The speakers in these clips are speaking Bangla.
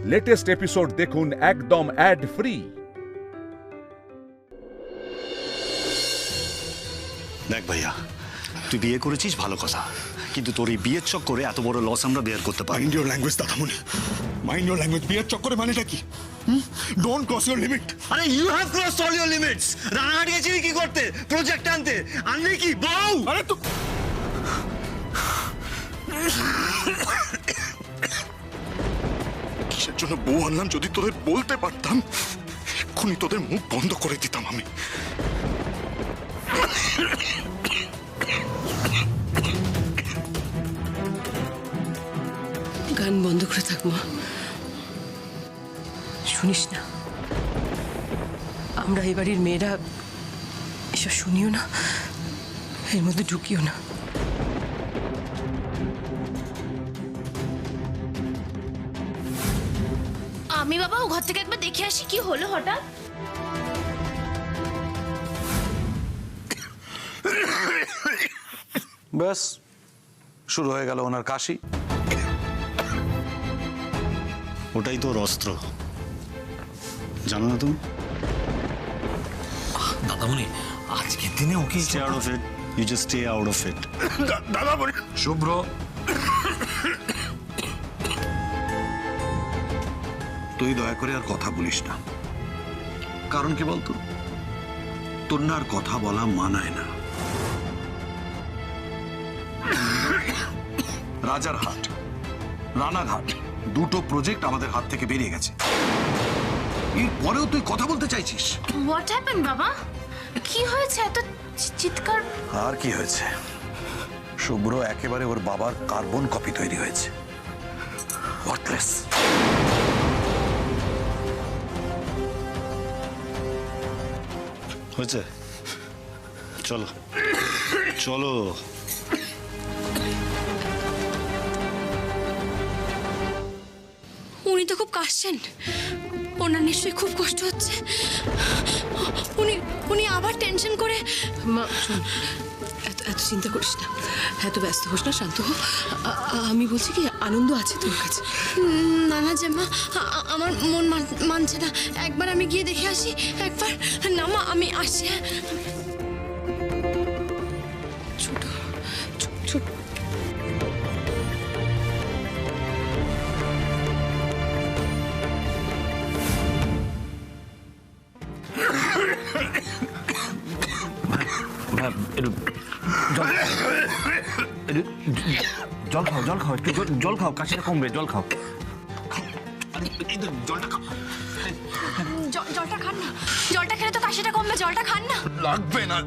লেটেস্ট এপিসোড দেখুন একদম অ্যাড ফ্রি। দেখ ভাইয়া, তুই বিয়ে করেছিস ভালো কথা, কিন্তু তোর এই বিয়ের চক্করে এত বড় লস আমরা বেয়ার করতে পারি। মাইন্ড ইওর ল্যাঙ্গুয়েজ দাদামণি, মাইন্ড ইওর ল্যাঙ্গুয়েজ। বিয়ের চক্করে মানেটা কি? Don't cross your limit. আরে you have crossed all your limits. Ranaghat গেছিলি কি করতে? প্রজেক্ট আনতে। আনলে কি বউ? আরে তো কিসের জন্য বউ আনলাম? যদি তোদের বলতে পারতাম এক্ষুনি তোদের মুখ বন্ধ করে দিতাম আমি। গান বন্ধ করে থাক মা, শুনিস না? আমরা এই বাড়ির মেয়েরা এসব শুনিও না, এর মধ্যে ঢুকিও না। আমি বাবা ও ঘর থেকে একবার দেখে আসি কি হলো হঠাৎ। ব্যাস শুরু হয়ে গেল ওনার কাশি। ওটাই তোর অস্ত্র, জানো না তুমি? দাদামণি, আজকের দিনে ওকে Stay out of it. You just stay out of it. Dadamoni, শুভ্র, তুই দয়া করে আর কথা বলিস না। কারণ কি বলতো, তোর না আর কথা বলা মানায় না। রাজারহাট, রানাঘাট দুটো প্রজেক্ট আমাদের হাত থেকে বেরিয়ে গেছে, এরপরেও তুই কথা বলতে চাইছিস? হোয়াট হ্যাপেন বাবা? কি হয়েছে এত চিৎকার? আর কি হয়েছে, শুভ্র একেবারে ওর বাবার কার্বন কপি তৈরি হয়েছে। ওয়ার্থলেস। হয়েছে, চলো চলো। উনি তো খুব কাশছেন, ওনার নিশ্চয়ই খুব কষ্ট হচ্ছে। উনি উনি আবার টেনশন করে। মা শোন, এত এত চিন্তা করিস না, এত ব্যস্ত হোস না, শান্ত হো। আমি বলছি কি, আনন্দ আছে তোর কাছে? না না জেম্মা, আমার মন মানছে না। একবার আমি গিয়ে দেখে আসি একবার। না মা, আমি আসছি। ছোট চুপ চুপ। জল খাও, জল খাও, একটু জল খাও, কাশিটা কমবে, জল খাও। জলটা খান না, জলটা খেলে তো কাশিটা কমবে, জলটা খান না। লাগবে না।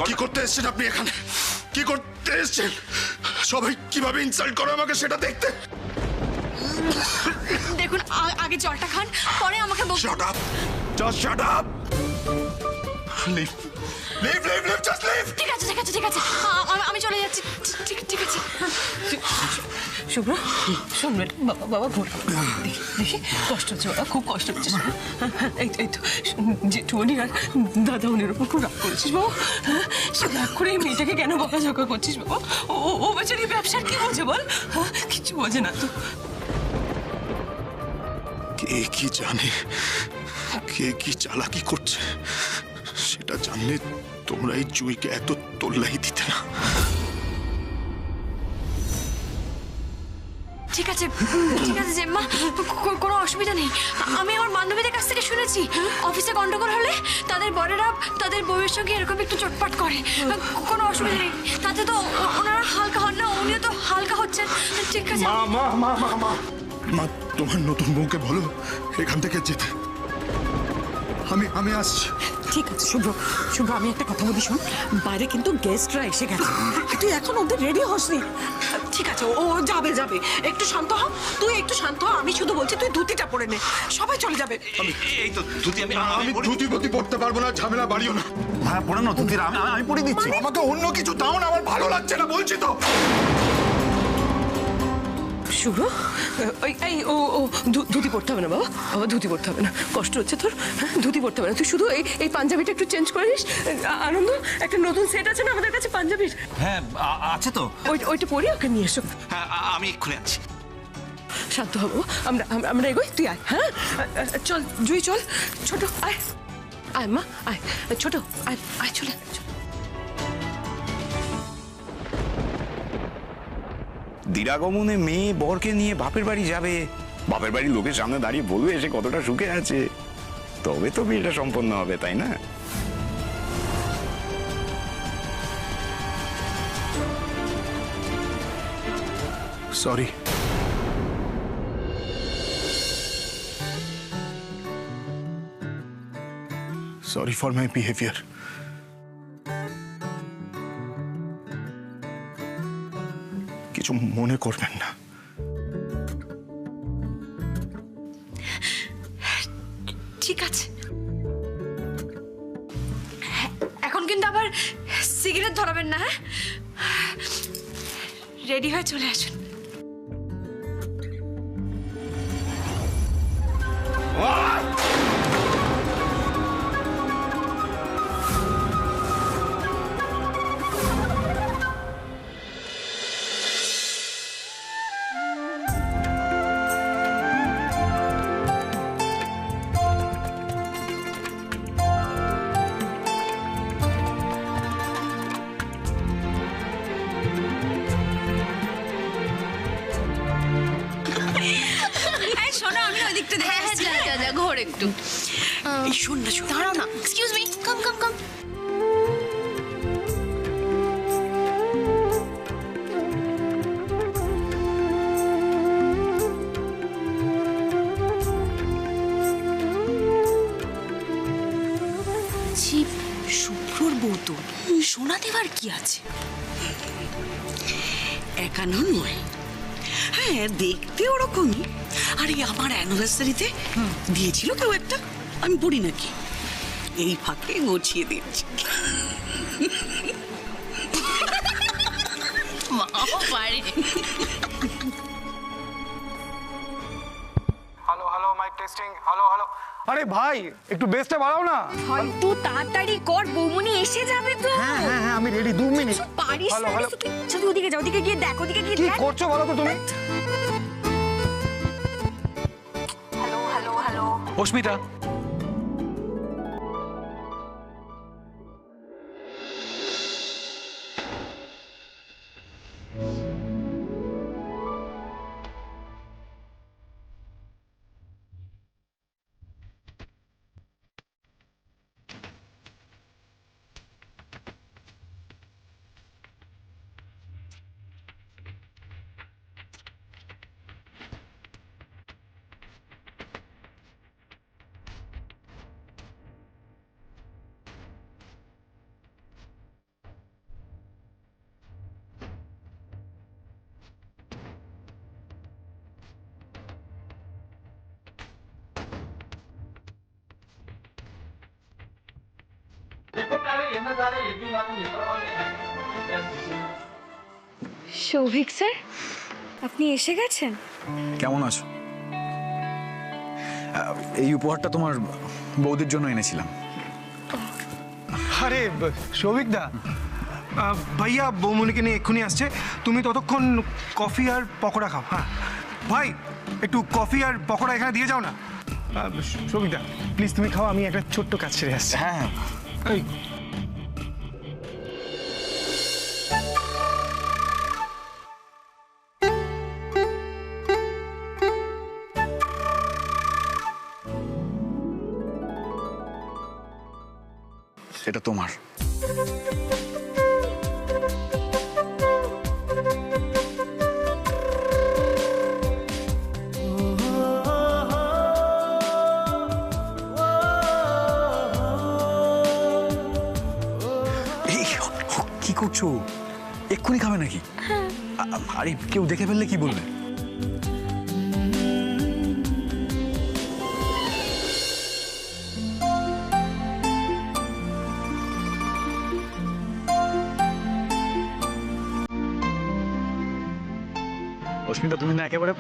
কি করতে এসেছেন আপনি এখানে? কি করতে এসেছেন? সবাই কিভাবে ইনসাল্ট করে আমাকে সেটা দেখতে। দেখুন, আগে জলটা খান, পরে আমাকে Shut up! Just shut up! Leave! Leave, leave, leave! Just leave! ঠিক আছে ঠিক আছে ঠিক আছে, আমি চলে যাচ্ছি। ঠিক ঠিক আছে। শুভ্র শোন বেটা, বাবা ভুল দেখি কষ্ট হচ্ছে, বাবা খুব কষ্ট হচ্ছে। এই তো জেঠুমনি আর দাদামনির উপর খুব রাগ করেছিস বাবা। সে রাগ করে এই মেয়েটাকে কেন বকাঝকা করছিস বাবা? ও বেচারি ব্যবসার কি বোঝে বল? কিছু বোঝে না তো। কে কি জানে, কে কি চালাকি করছে সেটা জানলে তোমরা এই জুইকে এত তোল্লাই দিতে না। ঠিক আছে ঠিক আছে জেম্মা, কোনো অসুবিধা নেই। আমি আমার বান্ধবীদের কাছ থেকে শুনেছি, অফিসে গন্ডগোল হলে তাদের বড়েরা তাদের বউয়ের সঙ্গে এরকম একটু চটপাট করে। কোনো অসুবিধা নেই, তাতে তো ওনারা হালকা হন না, উনিও তো হালকা হচ্ছেন। ঠিক আছে। মা, তোমার নতুন বউকে বলো এখান থেকে যেতে। আমি আসছি। ঠিক আছে শুভ্র, শুভ্র আমি একটা কথা বলি শোন, বাইরে কিন্তু গেস্টরা এসে গেছে, তুই এখন ওদের রেডি হসনি। ঠিক আছে, ও যাবে যাবে, একটু শান্ত হ, তুই একটু শান্ত হ। আমি শুধু বলছি তুই ধুতিটা পরে নে, সবাই চলে যাবে। এই তো ধুতি, আমি ধুতি পতি পড়তে পারবো না, ঝামেলা বাড়িও না। হ্যাঁ পড়ে না ধুতির, আমি পরে দিচ্ছি। আমাকে অন্য কিছু দাও না, আমার ভালো লাগছে না বলছি তো। শুভ্র ও ধুতি পড়তে হবে না বাবা, বাবা ধুতি পড়তে হবে না, কষ্ট হচ্ছে তোর, ধুতি পড়তে হবে না। তুই শুধু এই পাঞ্জাবিটা একটু চেঞ্জ করে নিস। আনন্দ, একটা নতুন সেট আছে না আমাদের কাছে পাঞ্জাবির? হ্যাঁ আছে তো। ওইটা পরে ওকে নিয়ে এসো। হ্যাঁ আমি এক্ষুনি আছি। শান্ত হবো, আমরা আমরা আমরা এগোই, তুই আয়। হ্যাঁ চল জুই, চল ছোট, আয় আয় মা, আয় ছোট, আয় আয়, চলে দিরাগমনে মেয়ে বরকে নিয়ে বাপের বাড়ি যাবে, বাপের বাড়ির লোকের সামনে দাঁড়িয়ে বলবে সে কতটা সুখে আছে, তবে তো বিয়েটা সম্পন্ন হবে, তাই না? Sorry. Sorry for my behaviour. কিছু মনে করবেন না। ঠিক আছে, এখন কিন্তু আবার সিগারেট ধরাবেন না, হ্যাঁ? রেডি হয়ে চলে আসুন। শোনো, আমি ওই দিকটা দেখে আসছি। যা ঘোর একটু। এই শোন না, দাঁড়াও না, এক্সকিউজ মি, কাম কাম কাম। শুভ্রর বউ তো, সোনা দেবার কি আছে? একানো নয়, হ্যাঁ দেখতে ওরকমই। আর এই আমার অ্যানিভার্সারিতে দিয়েছিল কেউ একটা, আমি পড়ি নাকি, এই ফাঁকে গুছিয়ে দিচ্ছি। মাও পারে। Hello hello, mike testing, hello hello. আরে ভাই একটু বেসটা বাড়াও না। তুই তাড়াতাড়ি কর, বৌমনি এসে যাবে তো। হ্যাঁ হ্যাঁ হ্যাঁ, আমি রেডি, 2 মিনিট। পারিস হ্যালো, না, হ্যালো। তুই ওদিকে যা, ওদিকে গিয়ে দেখ, ওদিকে গিয়ে কি দেখ। করছো বলো তো তুমি? Hello hello hello. Asmita, Souvik sir, আপনি এসে গেছেন? কেমন আছো? এই উপহারটা তোমার বৌদির জন্য এনেছিলাম। আরে সৌভিক দা, ভাইয়া বৌমনিকে নিয়ে এক্ষুনি আসছে, তুমি ততক্ষণ কফি আর পকোড়া খাও। হ্যাঁ ভাই, একটু কফি আর পকোড়া এখানে দিয়ে যাও না। সৌভিক দা প্লিজ তুমি খাও, আমি একটা ছোট্ট কাজ ছেড়ে আসছি। হ্যাঁ এই এটা তোমার। কি করছো? এক্ষুনি খাবে নাকি? আরে কেউ দেখে ফেললে কি বলবে? অস্মিতা, তুমি না একেবারে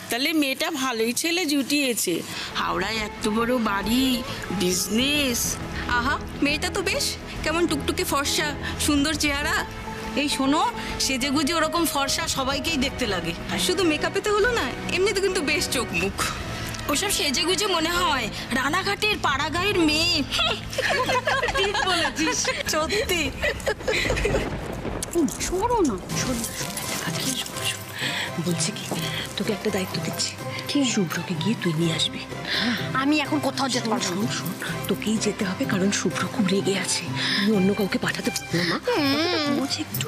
তাহলে মেয়েটা ভালোই ছেলে জুটিয়েছে, হাওড়ায় এত বড় বাড়ি, বিজনেস। আহা, মেয়েটা তো বেশ কেমন টুকটুকে ফর্সা, সুন্দর চেহারা। এই শোনো, সেজেগুজে ওরকম ফর্সা সবাইকেই দেখতে লাগে। শুধু মেকআপেতে হলো না, এমনিতে কিন্তু বেশ চোখ মুখ। ওসব সেজেগুজে মনে হয় রানাঘাটের পাড়াগাঁয়ের মেয়ে। ঠিক বলেছিস, সত্যি। শোনো না, শোন, বলছি কি, তোকে একটা দায়িত্ব দিচ্ছি। কি? শুভ্রকে গিয়ে তুই নিয়ে আসবি। আমি এখন কোথাও যেতে পারবো না। শোন, তোকেই যেতে হবে, কারণ শুভ্র খুব রেগে আছে। আমি অন্য কাউকে পাঠাতে পারবো না। বলছি একটু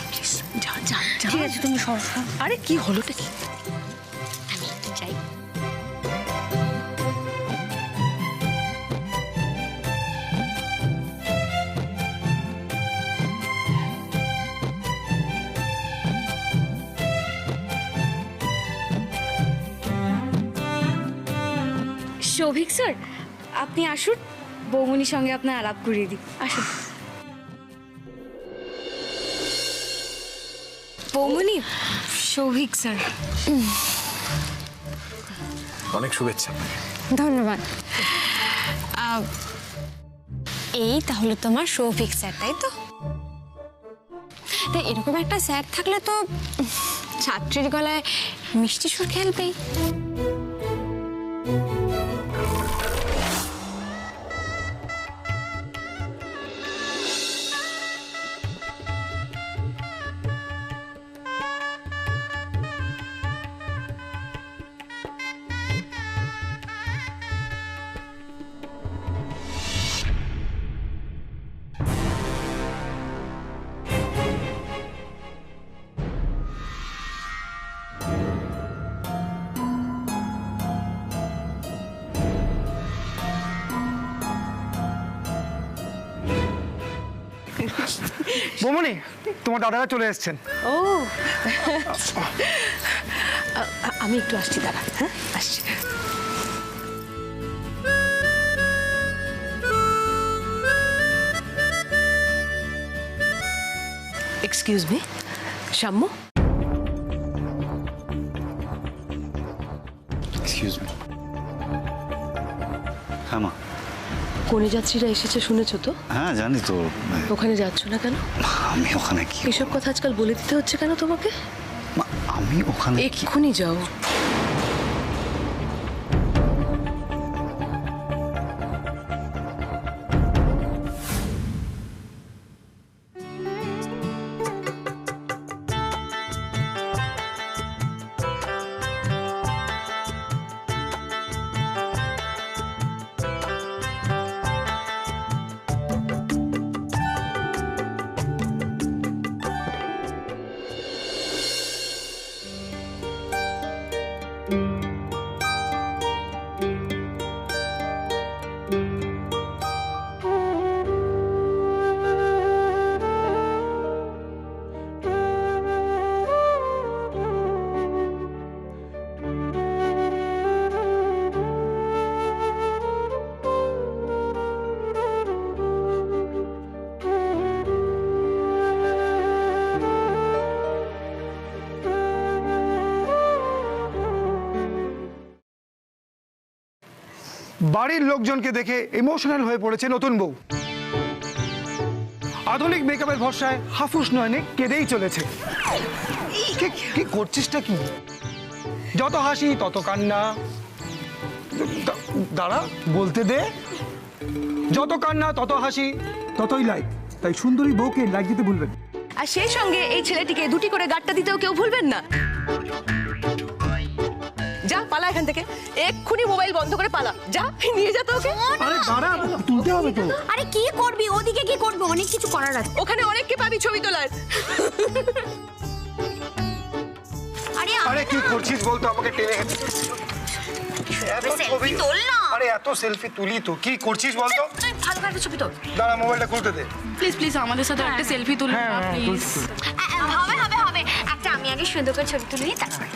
প্লিজ, যা যা যা। ঠিক আছে, তুমি সর। আরে কি হলোটা কি? আমি একটু যাই। শৌভিক স্যার, আপনি আসুন, বৌমনির সঙ্গে আপনার আলাপ করিয়ে দিই। আসুন। বৌমনি, শৌভিক স্যার। অনেক শুভেচ্ছা। ধন্যবাদ। এই তাহলে তোমার শৌভিক স্যার, তাই তো? তাই এরকম একটা স্যার থাকলে তো ছাত্রীর গলায় মিষ্টি সুর খেলবেই। বৌমনি, তোমার দাদারা চলে এসেছেন। ও, আমি একটু আসছি, দাদা। হ্যাঁ, আসছি। Excuse me, Shammu. Excuse me. হ্যাঁ মা। কনেযাত্রীরা এসেছে শুনেছো তো? হ্যাঁ জানি তো। ওখানে যাচ্ছ না কেন? আমি ওখানে কি? এসব কথা আজকাল বলে দিতে হচ্ছে কেন তোমাকে? আমি ওখানে এক্ষুনি যাও। বাড়ির লোকজনকে দেখে ইমোশনাল হয়ে পড়েছে নতুন বউ। আধুনিক মেকআপের ভরসায় হাফুস নয়নে কেঁদেই চলেছে। কি করছিসটা কি? যত হাসি তত কান্না। দাঁড়া, বলতে দে। যত কান্না তত হাসি ততই লাইক। তাই সুন্দরী বউকে লাইক দিতে ভুলবেন। আর সেই সঙ্গে এই ছেলেটিকে দুটি করে গাঁটটা দিতেও কেউ ভুলবেন না। যা, পালা এখান থেকে, এক্ষুনি মোবাইল বন্ধ করে পালা। যা, নিয়ে যা তো ওকে। আরে দাঁড়া, তুলতে হবে তো। আরে কি করবি? ওদিকে কি করবি? অনেক কিছু করার আছে। ওখানে অনেককে পাবি ছবি তোলার। আরে আরে কি করছিস বলতো আমাকে টেনে এত ছবি তোল না। আরে এত সেলফি তুলি তো কি করছিস বলতো তুই ভালো করে একটা ছবি তোল। দাঁড়া মোবাইলটা খুলতে দে প্লিজ প্লিজ আমাদের সাথে একটা সেলফি তুলুন না প্লিজ। হবে হবে হবে, একটা আমি আগে সুন্দর করে ছবি তুলে নিই তারপর।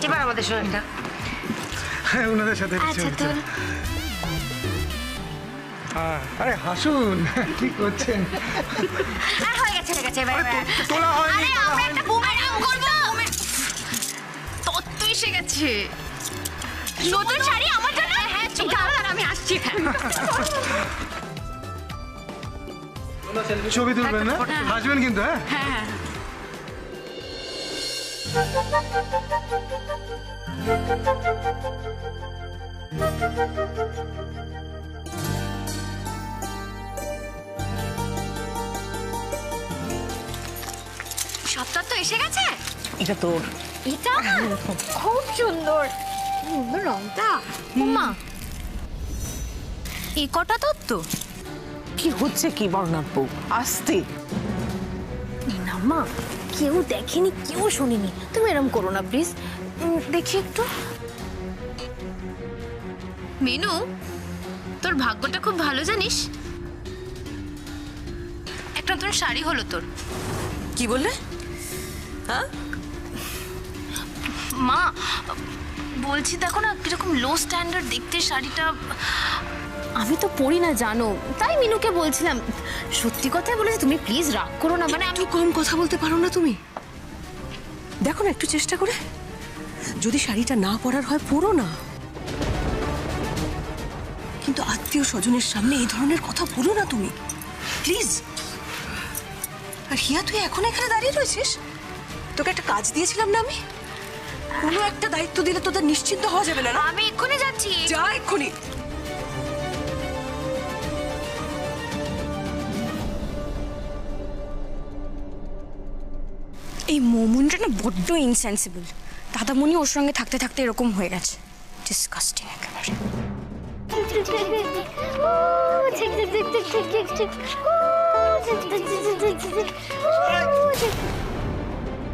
এবার আমাদের সঙ্গে হ্যাঁ ওনাদের সাথে আচ্ছা তোল। আরে হাসুন কি করছেন হয়ে গেছে হয়ে গেছে এবার তোলা হয়নি আরে আমরা একটা বুমেরাং করব। তত্ত্ব এসে গেছে। নতুন শাড়ি আমার জন্য। হ্যাঁ দাঁড়া আমি আসছি। ছবি তুলবেন না হাসবেন কিন্তু হ্যাঁ হ্যাঁ সবটা তো এসে গেছে। এটা তোর। এটা খুব সুন্দর সুন্দর রংটা। মা এই কটা তত্ত্ব কি হচ্ছে কি বর্ণার বউ আসতে না মা, কেউ দেখেনি কেউ শুনিনি, তুমি এরকম করো না প্লিজ। দেখি একটু। মিনু তোর ভাগ্যটা খুব ভালো জানিস, একটা নতুন শাড়ি হলো তোর। কি বললে? হ্যাঁ মা বলছি দেখো না কিরকম লো স্ট্যান্ডার্ড দেখতে শাড়িটা। আমি তো পড়ি না জানো, তাই মিনুকে বলছিলাম। সত্যি কথাই বলেছি, তুমি প্লিজ রাগ করো না। মানে আমি কম কথা বলতে পারো না তুমি? দেখো না একটু চেষ্টা করে, যদি শাড়িটা না পরার হয় পরো না, কিন্তু আত্মীয় স্বজনের সামনে এই ধরনের কথা বলো না তুমি প্লিজ। আর হিয়া তুই এখন এখানে দাঁড়িয়ে রয়েছিস? তোকে একটা কাজ দিয়েছিলাম না আমি? কোনো একটা দায়িত্ব দিলে তোদের নিশ্চিন্ত হওয়া যাবে না? আমি এক্ষুনি যাচ্ছি। যা এক্ষুনি। এই মোমনটা না বড্ড ইনসেন্সিবল। দাদামণি ওর সঙ্গে থাকতে থাকতে এরকম হয়ে গেছে। ডিসকাস্টিং একেবারে।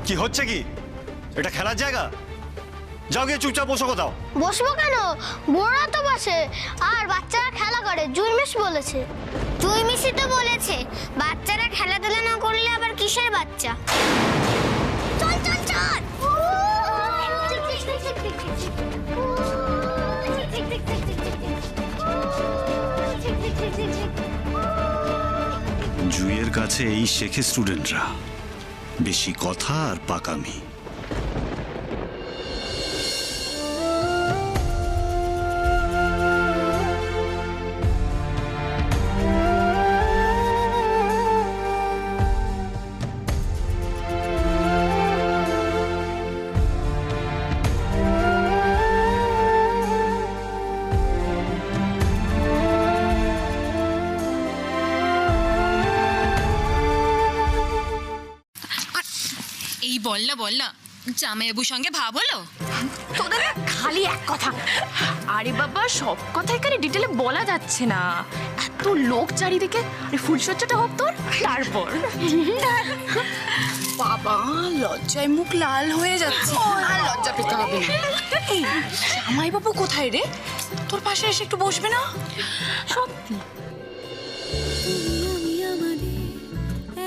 কি হচ্ছে কি? এটা খেলার জায়গা? যাও গিয়ে চুপচাপ বসো কোথাও। বসবো কেন? বড়রা তো বসে আর বাচ্চারা খেলা করে। জুই মিস বলেছে। জুই মিসই তো বলেছে বাচ্চারা খেলাধুলা না করলে আবার কিসের বাচ্চা। চল চল চল। জুইয়ের কাছে এই শেখে স্টুডেন্টরা, বেশি কথা আর পাকামি। এই বল না জামাইবাবুর সঙ্গে ভাব হলো? তোদের খালি এক কথা। আরে বাবা সব কথা এখানে ডিটেলে বলা যাচ্ছে না, এত লোক চারিদিকে। আরে ফুলসজ্জাটা হোক তোর, তারপর। বাবা লজ্জায় মুখ লাল হয়ে যাচ্ছে। আর লজ্জা পেতে হবে না। এই জামাইবাবু কোথায় রে? তোর পাশে এসে একটু বসবে না? সত্যি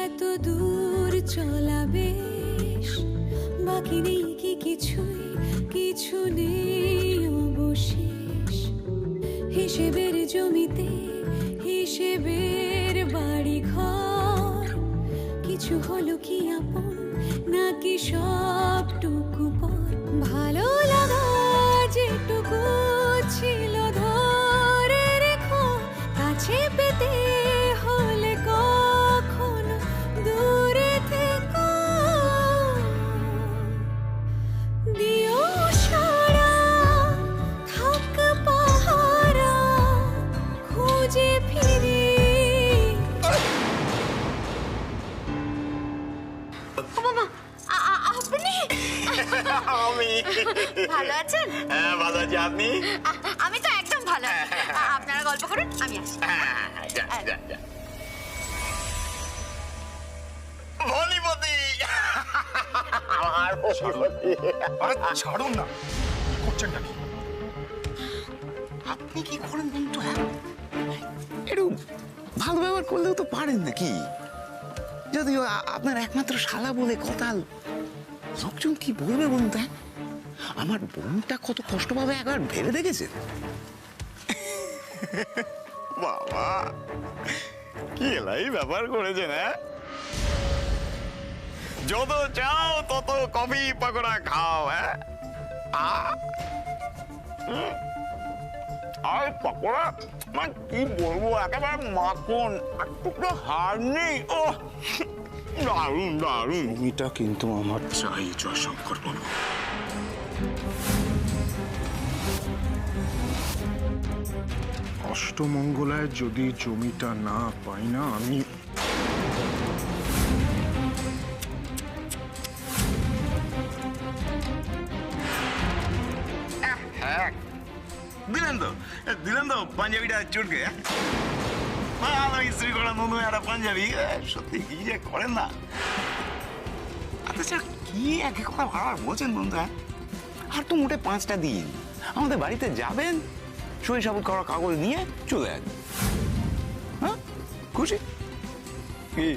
এত দূর চলাবে, বাকি নেই কি কিছুই, কিছু নেই অবশেষ। হিসেবের জমিতে হিসেবের বাড়ি ঘর, কিছু হলো কি আপন নাকি সবটুকু পর। ভালো লাগা যেটুকু ছিল ধরে রেখো, কাছে পেতে হলে কখনো দূরে থেকো। দিও সারা থাক পাহারা, খুঁজে ফিরি। আপনি আমি ভালো আছেন? হ্যাঁ ভালো আছি। আপনি? আমি তো একদম ভালো আছি। আপনারা গল্প করুন, আমি আসি। ভলিপতি আমার ভলিপতি। আরে ছাড়ুন না, করছেন নাকি? আপনি কি করেন বলতো? একটু ভালো ব্যবহার করলেও তো পারেন নাকি? যদিও আপনার একমাত্র শালা বলে কথা, লোকজন কি বলবে বলুন তো? আমার বোনটা কত কষ্ট পাবে একবার ভেবে দেখেছেন? বাবা কি এলাই ব্যাপার করেছে না? যত চাও তত কফি পকোড়া খাও। হ্যাঁ আর পকোড়া মানে কি বলবো, একেবারে মাখন, আর টুকরো হার নেই। ও দারুণ দারুণ। জমিটা কিন্তু আমার চাই জয়শঙ্কর বাবু। অষ্টমঙ্গলায় যদি জমিটা না পাই না আমি হ্যাঁ দিলেন তো পাঞ্জাবিটা চটকে। ভালো ইস্ত্রি করা নতুন একটা পাঞ্জাবি, সত্যি কি যে করেন না। আচ্ছা কি একে কথা ভাড়া বলছেন বন্ধু? আর তো মোটে 5টা দিন আমাদের বাড়িতে যাবেন, সই সাবুত করা কাগজ নিয়ে চলে আসবেন। হ্যাঁ খুশি কি?